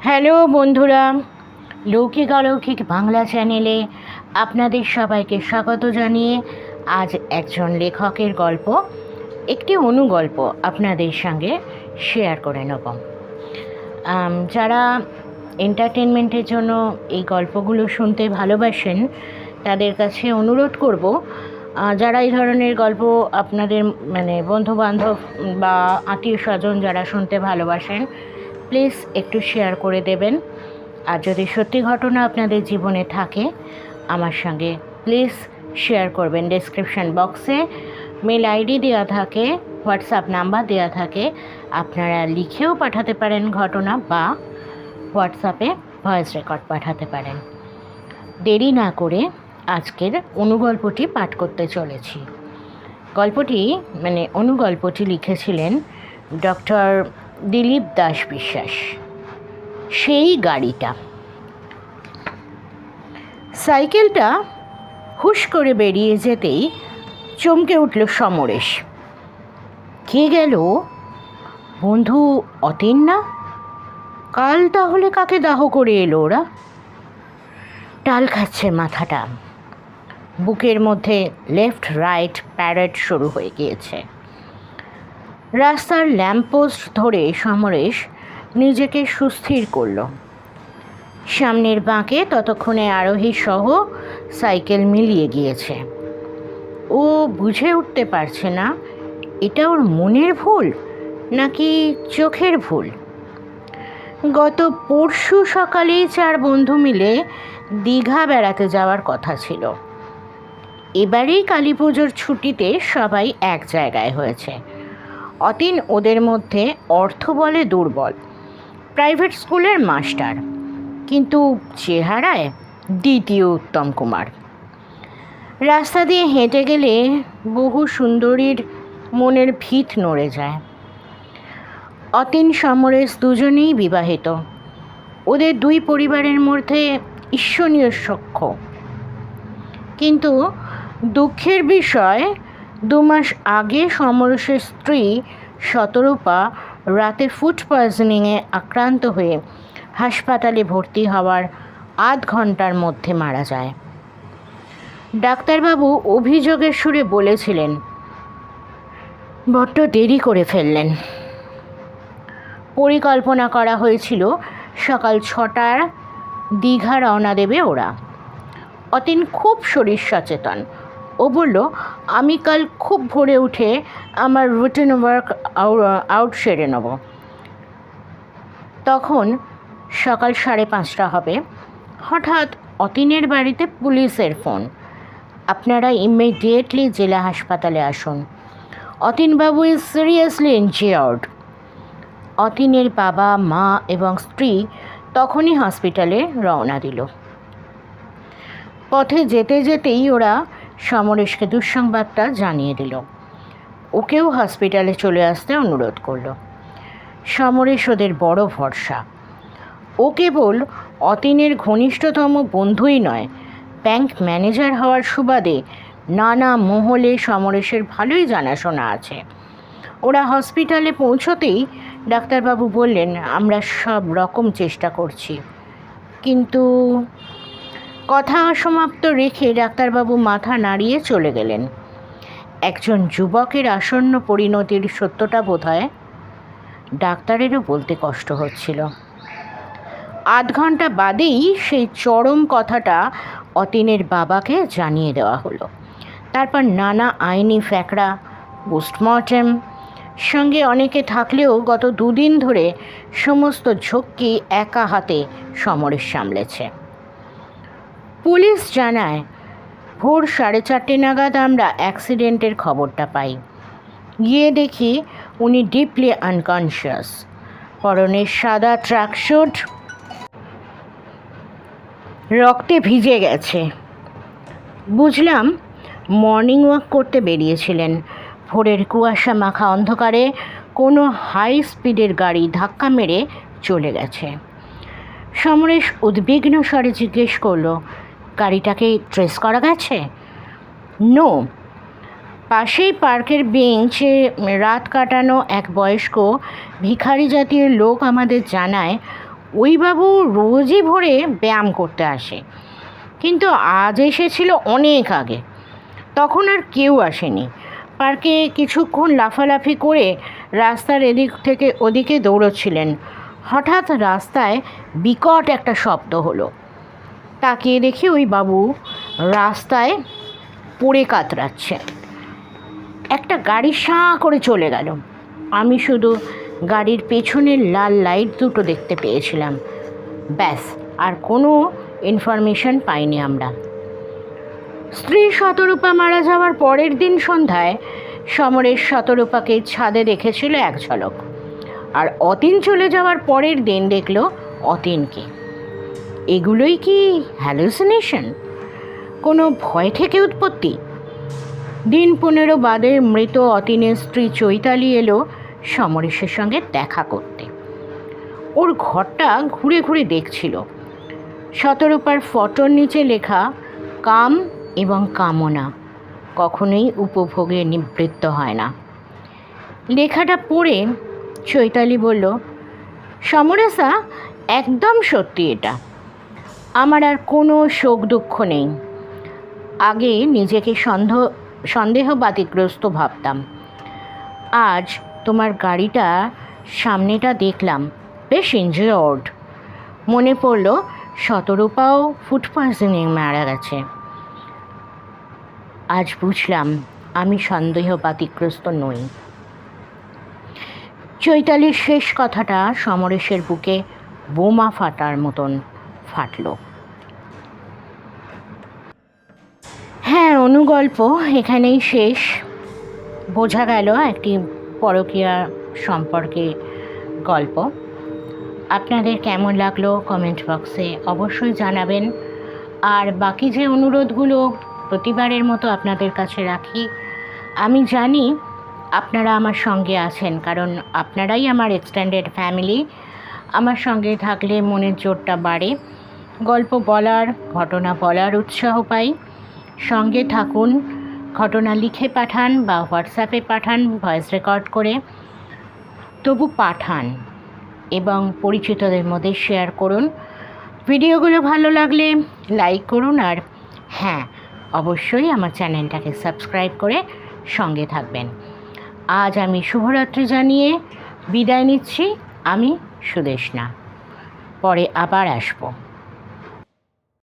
Hello বন্ধুরা, লৌকিক অলৌকিক বাংলা চ্যানেলে আপনাদের সবাইকে স্বাগত জানিয়ে আজ একজন লেখকের গল্প, একটি অনুগল্প আপনাদের সঙ্গে শেয়ার করে নেব। যারা এন্টারটেনমেন্টের জন্য এই গল্পগুলো শুনতে ভালোবাসেন তাদের কাছে অনুরোধ করব, যারা এই ধরনের গল্প আপনাদের বন্ধুবান্ধব বা আত্মীয় স্বজন যারা শুনতে ভালোবাসেন, প্লিজ একটু শেয়ার করে দেবেন। আর যদি সত্যি ঘটনা আপনাদের জীবনে থাকে আমার সঙ্গে প্লিজ শেয়ার করবেন। ডেসক্রিপশন বক্সে মেল আইডি দেওয়া থাকে, হোয়াটসঅ্যাপ নাম্বার দেওয়া থাকে, আপনারা লিখেও পাঠাতে পারেন ঘটনা বা হোয়াটসঅ্যাপে ভয়েস রেকর্ড পাঠাতে পারেন। দেরি না করে আজকের অনুগল্পটি পাঠ করতে চলেছি। অনুগল্পটি লিখেছিলেন ডক্টর দিলীপ দাস বিশ্বাস। সেই গাড়িটা। সাইকেলটা হুশ করে বেরিয়ে যেতেই চমকে উঠল সমরেশ। কে গেল? বন্ধু অতীন না? কাল তাহলে কাকে দাহ করে এলো ওরা? টাল খাচ্ছে মাথাটা। বুকের মধ্যে লেফট রাইট প্যারেড শুরু হয়ে গিয়েছে। রাস্তার ল্যাম্পপোস্ট ধরে সমরেশ নিজেকে সুস্থির করল। সামনের বাঁকে ততক্ষণে আরোহী সহ সাইকেল মিলিয়ে গিয়েছে। ও বুঝে উঠতে পারছে না এটা ওর মনের ভুল নাকি চোখের ভুল। গত পরশু সকালেই 4 বন্ধু মিলে দীঘা বেড়াতে যাওয়ার কথা ছিল। এবারেই কালী পুজোর ছুটিতে সবাই এক জায়গায় হয়েছে। অতীন ওদের মধ্যে অর্থ বলে দুর্বল, প্রাইভেট স্কুলের মাস্টার, কিন্তু চেহারায় দ্বিতীয় উত্তম কুমার। রাস্তা দিয়ে হেঁটে গেলে বহু সুন্দরীর মনের ভিত নড়ে যায়। অতীন সমরেশ দুজনেই বিবাহিত। ওদের 2 পরিবারের মধ্যে ঈর্ষণীয় সখ্য। কিন্তু দুঃখের বিষয়, 2 মাস আগে সমরেশের স্ত্রী শতরূপা রাতে ফুড পয়জনিংয়ে আক্রান্ত হয়ে হাসপাতালে ভর্তি হওয়ার আধ ঘন্টার মধ্যে মারা যায়। ডাক্তারবাবু অভিযোগের সুরে বলেছিলেন, বড্ড দেরি করে ফেললেন। পরিকল্পনা করা হয়েছিল সকাল 6টায় দীঘা রওনা দেবে ওরা। অতীন খুব শরীর সচেতন। ও বলল, আমি কাল খুব ভোরে উঠে আমার রুটিন ওয়ার্ক আউট সেরে নেব। তখন সকাল 5:30 হবে। হঠাৎ অতীনের বাড়িতে পুলিশের ফোন। আপনারা ইমিডিয়েটলি জেলা হাসপাতালে আসুন। অতীনবাবু ইজ সিরিয়াসলি ইনজিওর্ড। অতীনের বাবা, মা এবং স্ত্রী তখনই হসপিটালে রওনা দিল। পথে যেতে যেতেই ওরা সমরেশকে দুঃসংবাদটা জানিয়ে দিল। ওকেও হসপিটালে চলে আসতে অনুরোধ করল। সমরেশ ওদের বড় ভরসা। ও কেবল অতীনের ঘনিষ্ঠতম বন্ধুই নয়, ব্যাংক ম্যানেজার হওয়ার সুবাদে নানা মহলে সমরেশের ভালোই জানাশোনা আছে। ওরা হসপিটালে পৌঁছতেই ডাক্তারবাবু বললেন, আমরা সব রকম চেষ্টা করছি। কিন্তু কথা অসমাপ্ত রেখে ডাক্তারবাবু মাথা নাড়িয়ে চলে গেলেন। একজন যুবকের আসন্ন পরিণতির সত্যটা বোধহয় ডাক্তারেরও বলতে কষ্ট হচ্ছিল। আধ ঘন্টা বাদেই সেই চরম কথাটা অতীনের বাবাকে জানিয়ে দেওয়া হলো। তারপর নানা আইনি ফ্যাকড়া, পোস্টমর্টেম, সঙ্গে অনেকে থাকলেও গত 2 দিন ধরে সমস্ত ঝক্কি একা হাতে সমরেশ সামলেছে। পুলিশ জানায়, ভোর 4:30 নাগাদ আমরা অ্যাক্সিডেন্টের খবরটা পাই। গিয়ে দেখি উনি ডিপলি আনকনশিয়াস। পরনে সাদা ট্র্যাকস্যুট, রক্তে ভিজে গেছে। বুঝলাম মর্নিং ওয়াক করতে বেরিয়েছিলেন। ভোরের কুয়াশা মাখা অন্ধকারে কোনো হাই স্পিডের গাড়ি ধাক্কা মেরে চলে গেছে। সমরেশ উদ্বিগ্ন স্বরে জিজ্ঞেস করলো, গাড়িটাকে ট্রেস করা গেছে? নো। পাশেই পার্কের বেঞ্চে রাত কাটানো এক বয়স্ক ভিখারি জাতীয় লোক আমাদের জানায় ওই বাবু রোজই ভোরে ব্যায়াম করতে আসে, কিন্তু আজ এসেছিল অনেক আগে। তখন আর কেউ আসেনি। পার্কে কিছুক্ষণ লাফালাফি করে রাস্তার এদিক থেকে ওদিকে দৌড়চ্ছিলেন। হঠাৎ রাস্তায় বিকট একটা শব্দ হলো। তাকিয়ে দেখি ওই বাবু রাস্তায় পড়ে কাতরাচ্ছে। একটা গাড়ি সাঁ করে চলে গেল। আমি শুধু গাড়ির পেছনের লাল লাইট দুটো দেখতে পেয়েছিলাম, ব্যাস, আর কোনো ইনফরমেশন পাইনি আমরা। স্ত্রী শতরূপা মারা যাওয়ার পরের দিন সন্ধ্যায় সমরেশ শতরূপাকে ছাদে দেখেছিল এক ঝলক, আর অতীন চলে যাওয়ার পরের দিন দেখল অতীনকে। এগুলোই কি হ্যালুসিনেশন? কোনো ভয় থেকে উৎপত্তি? দিন 15 বাদে মৃত অতীনের স্ত্রী চৈতালি এলো সমরেশের সঙ্গে দেখা করতে। ওর ঘরটা ঘুরে ঘুরে দেখছিল। শতরূপার ফটোর নিচে লেখা, কাম এবং কামনা কখনোই উপভোগে নিবৃত্ত হয় না। লেখাটা পড়ে চৈতালি বলল, সমরেশা, একদম সত্যি এটা। আমার আর কোনো শোক দুঃখ নেই। আগে নিজেকে সন্দেহবাতিগ্রস্ত ভাবতাম। আজ তোমার গাড়িটা সামনেটা দেখলাম, বেশ ইনজিওর্ড। মনে পড়ল শতরূপাও ফুড পয়জনিং মারা গেছে। আজ বুঝলাম আমি সন্দেহবাতিগ্রস্ত নই। চৈতালির শেষ কথাটা সমরেশের বুকে বোমা ফাটার মতন ফাটল। হ্যাঁ, অনুগল্প এখানেই শেষ। বোঝা গেল একটি পরকীয়া সম্পর্কে গল্প। আপনাদের কেমন লাগলো কমেন্ট বক্সে অবশ্যই জানাবেন। আর বাকি যে অনুরোধগুলো প্রতিবারের মতো আপনাদের কাছে রাখি, আমি জানি আপনারা আমার সঙ্গে আছেন, কারণ আপনারাই আমার এক্সটেন্ডেড ফ্যামিলি। আমার সঙ্গে থাকলে মনের জোরটা বাড়ে, গল্প বলার, ঘটনা বলার উৎসাহ পাই। সঙ্গে থাকুন, ঘটনা লিখে পাঠান বা হোয়াটসঅ্যাপে পাঠান, ভয়েস রেকর্ড করে, তবু পাঠান এবং পরিচিতদের মধ্যে শেয়ার করুন। ভিডিওগুলো ভালো লাগলে লাইক করুন, আর হ্যাঁ, অবশ্যই আমার চ্যানেলটাকে সাবস্ক্রাইব করে সঙ্গে থাকবেন। আজ আমি শুভরাত্রি জানিয়ে বিদায় নিচ্ছি। আমি সুদেষ্ণা, পরে আবার আসবো।